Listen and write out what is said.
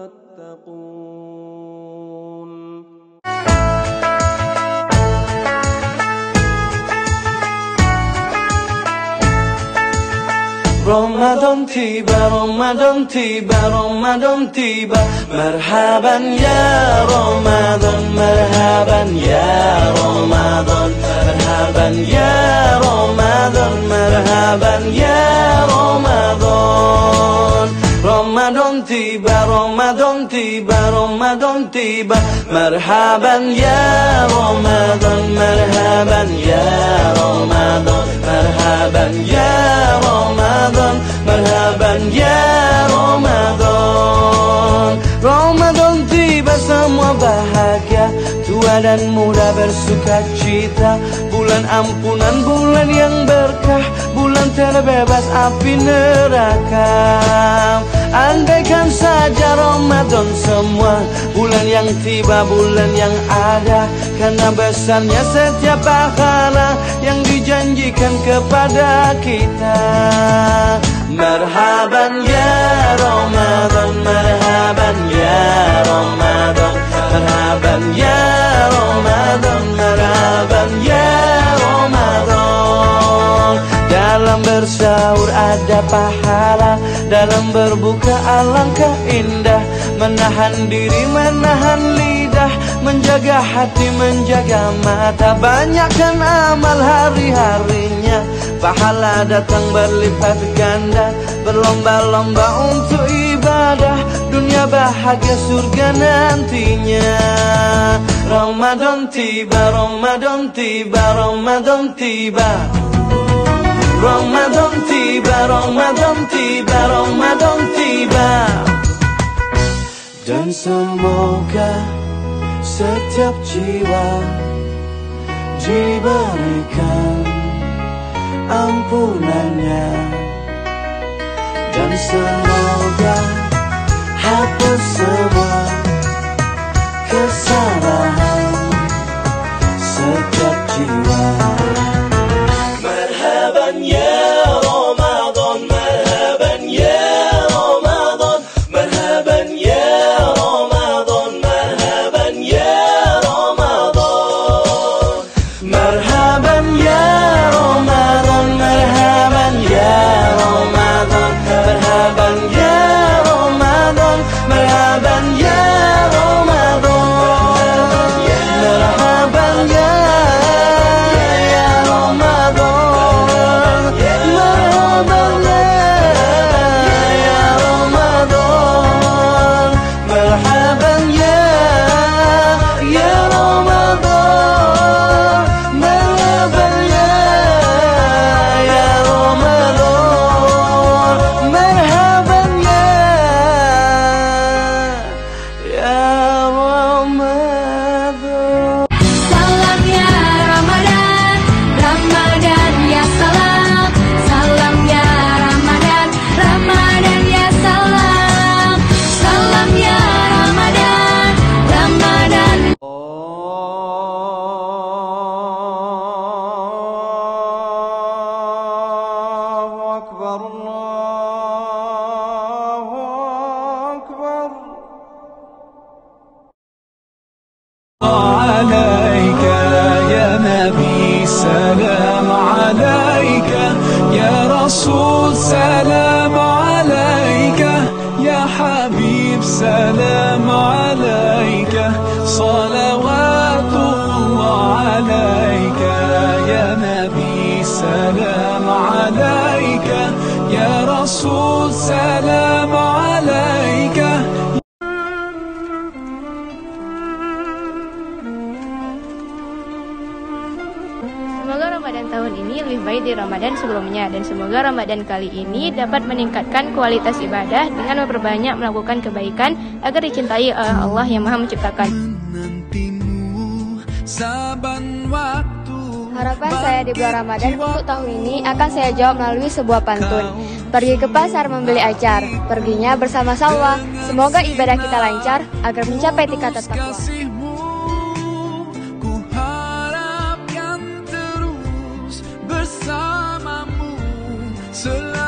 تتقون. Ramadan tiba, Ramadan tiba, Ramadan tiba. Marhaban ya Ramadan, marhaban ya Ramadan, marhaban ya Ramadan, marhaban ya Ramadan. Ramadan tiba, Ramadan tiba, Ramadan tiba. Marhaban ya Ramadan, marhaban ya Ramadan, marhaban ya Ramadan, marhaban ya Ramadan. Ramadan tiba, semua bahagia, tua dan muda bersuka cita. Bulan ampunan, bulan yang berkah, bulan terbebas api neraka. Andaikan saja Ramadan semua, bulan yang tiba, bulan yang ada, karena besarnya setiap pahala yang dijanjikan kepada kita. Marhaban ya Ramadan, marhaban ya Ramadan, marhaban ya Ramadan, marhaban ya Ramadan. Dalam bersahur ada pahala, dalam berbuka alangkah indah. Menahan diri, menahan lidah, menjaga hati, menjaga mata. Banyakkan amal hari-harinya, pahala datang berlipat ganda. Berlomba-lomba untuk ibadah, dunia bahagia surga nantinya. Ramadan tiba, Ramadan tiba, Ramadan tiba. Ramadan tiba, Ramadan tiba, Ramadan tiba. Dan semoga setiap jiwa diberikan ampunannya, dan semoga hapus semua kesalahan setiap jiwa. Marhaban ya Ramadan, marhaban ya Ramadan, marhaban ya Ramadan, marhaban ya Ramadan, marhaban ya Ramadan, marhaban ya Ramadan, marhaban ya Ramadan, marhaban ya Ramadan, marhaban ya عليك يا نبي سلام عليك يا رسول سلام عليك يا حبيب سلام عليك صلوات الله عليك يا نبي سلام عليك يا رسول سلام عليك. Semoga Ramadan tahun ini lebih baik dari Ramadan sebelumnya, dan semoga Ramadan kali ini dapat meningkatkan kualitas ibadah dengan memperbanyak melakukan kebaikan agar dicintai oleh Allah yang Maha Menciptakan. Harapan saya di bulan Ramadan untuk tahun ini akan saya jawab melalui sebuah pantun. Pergi ke pasar membeli acar, perginya bersama salwa. Semoga ibadah kita lancar agar mencapai tingkatan takwa. Bersamamu selalu.